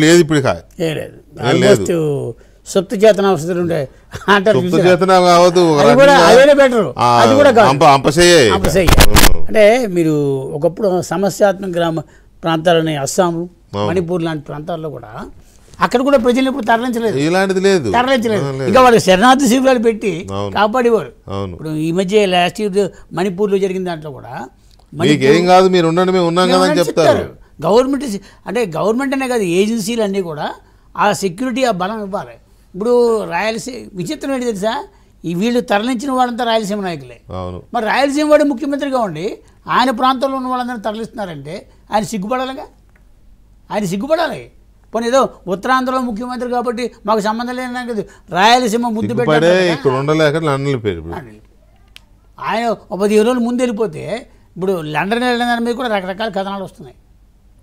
లేదు ఇప్పుడు లేదు ఆల్మోస్ట్ సుప్త చేతన ఔషధాలు ఉండే అంటారు. అంటే మీరు ఒకప్పుడు సమస్యాత్మక గ్రామ ప్రాంతాలని అస్సాం మణిపూర్ లాంటి ప్రాంతాల్లో కూడా అక్కడ కూడా ప్రజలు ఇప్పుడు తరలించలేదు, ఇంకా వాళ్ళకి శరణార్థి శిబిరాలు పెట్టి కాపాడేవారు. ఇప్పుడు ఈ మధ్య లాస్ట్ ఇయర్ మణిపూర్లో జరిగిన దాంట్లో కూడా చెప్తారు గవర్నమెంట్, అంటే గవర్నమెంట్ అనే కాదు ఏజెన్సీలు అన్నీ కూడా ఆ సెక్యూరిటీ ఆ బలం ఇవ్వాలి. ఇప్పుడు రాయలసీమ విచిత్రం ఏంటి తెలుసా, ఈ వీళ్ళు తరలించిన వాళ్ళంతా రాయలసీమ నాయకులే. మరి రాయలసీమ వాడు ముఖ్యమంత్రిగా ఉండి ఆయన ప్రాంతంలో ఉన్న వాళ్ళందరూ తరలిస్తున్నారంటే ఆయన సిగ్గుపడాలిగా, ఆయన సిగ్గుపడాలి. పోనీ ఏదో ఉత్తరాంధ్రలో ముఖ్యమంత్రి కాబట్టి మాకు సంబంధం లేదన్నా కదా, రాయలసీమ ముద్దు పెట్టాడు ఆయన. 15 రోజులు ముందు వెళ్ళిపోతే ఇప్పుడు లండన్ వెళ్ళిన దాని మీద కూడా రకరకాల కథనాలు వస్తున్నాయి.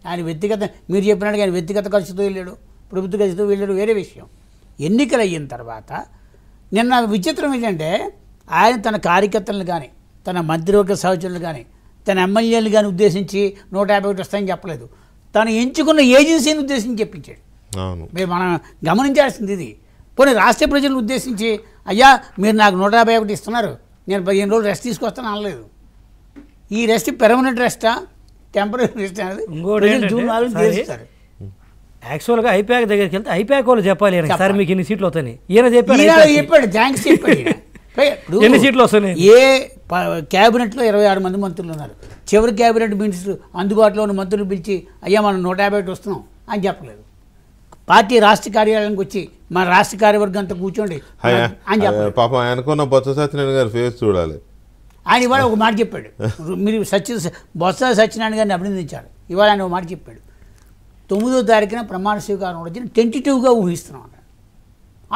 ఆయన వ్యక్తిగత, మీరు చెప్పినట్టు ఆయన వ్యక్తిగత ఖర్చుతో వెళ్ళాడు, ప్రభుత్వ ఖర్చుతో వెళ్ళాడు, వేరే విషయం. ఎన్నికలు అయిన తర్వాత నిన్న విచిత్రం ఏంటంటే ఆయన తన కార్యకర్తలను కానీ తన మంత్రివర్గ సహచరులు కానీ తన ఎమ్మెల్యేలు కానీ ఉద్దేశించి 151 వస్తాయని చెప్పలేదు, తను ఎంచుకున్న ఏజెన్సీని ఉద్దేశించి చెప్పించాడు. మీరు మనం గమనించాల్సింది ఇది. పోనీ రాష్ట్ర ప్రజలను ఉద్దేశించి అయ్యా మీరు నాకు 151 ఇస్తున్నారు, నేను 15 రోజులు రెస్ట్ తీసుకొస్తాను అనలేదు. ఈ రెస్ట్ పెర్మనెంట్ రెస్టా టెంపరీ రెస్ట్ అనేది చేస్తారు. యాక్చువల్గా ఐపాక్ దగ్గరికి వెళ్తే ఐపాక్ వాళ్ళు చెప్పాలి సార్ మీకు ఇన్ని సీట్లు వస్తాయి, ఈయన చెప్పాడు థ్యాంక్స్ చెప్పాడు. ఎన్ని సీట్లు వస్తున్నాయి? ఏ క్యాబినెట్లో 26 మంది మంత్రులు ఉన్నారు, చివరి క్యాబినెట్ మినిస్టర్ అందుబాటులో ఉన్న మంత్రులు పిలిచి అయ్యా మనం 151 వస్తున్నాం అని చెప్పలేదు. పార్టీ రాష్ట్ర కార్యాలయానికి వచ్చి మన రాష్ట్ర కార్యవర్గం అంతా కూర్చోండి అని చెప్పలేదు. పాపం ఆయనకున్న బొత్స సత్యనారాయణ గారి ఫేస్ చూడాలి. ఆయన ఇవాళ ఒక మాట చెప్పాడు, మీరు బొత్స సత్యనారాయణ గారిని అభినందించారు. ఇవాళ ఆయన ఒక మాట చెప్పాడు, 9వ తారీఖున ప్రమాణ స్వీకారం వచ్చిన టెంటేటివ్గా ఊహిస్తున్నాం అన్నాడు,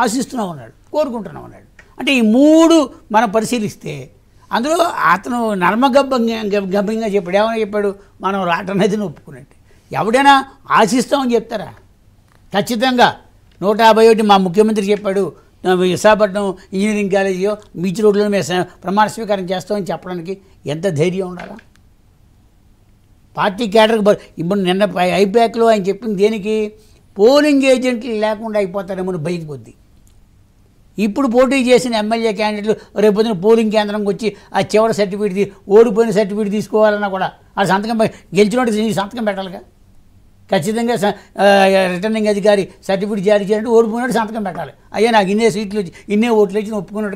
ఆశిస్తున్నాం అన్నాడు, కోరుకుంటున్నాం అన్నాడు. అంటే ఈ 3 మనం పరిశీలిస్తే అందులో అతను నర్మగర్భంగా చెప్పాడు. ఏమైనా చెప్పాడు, మనం రాటనేది ఒప్పుకున్నట్టు. ఎవడైనా ఆశిస్తామని చెప్తారా? ఖచ్చితంగా 151 మా ముఖ్యమంత్రి చెప్పాడు, విశాఖపట్నం ఇంజనీరింగ్ కాలేజీలో బీచ్ రోడ్లో మేము ప్రమాణ స్వీకారం చేస్తామని చెప్పడానికి ఎంత ధైర్యం ఉండాలా? పార్టీ కేడర్కి ఇప్పుడు నిన్న ఐపాక్లో ఆయన చెప్పింది దేనికి, పోలింగ్ ఏజెంట్లు లేకుండా అయిపోతారేమో భయం కొద్ది. ఇప్పుడు పోటీ చేసిన ఎమ్మెల్యే క్యాండిడేట్లు రేపొద్దున పోలింగ్ కేంద్రంకి వచ్చి ఆ చివరి సర్టిఫికేట్ ఓడిపోయిన సర్టిఫికేట్ తీసుకోవాలన్నా కూడా ఆ సంతకం గెలిచినట్టు సంతకం పెట్టాలిగా. ఖచ్చితంగా రిటర్నింగ్ అధికారి సర్టిఫికేట్ జారీ చేయాలంటే ఓడిపోయినట్టు సంతకం పెట్టాలి. అయ్యా నాకు ఇన్నే సీట్లు వచ్చి ఇన్నే ఓట్లు వచ్చి ఒప్పుకున్నట్టు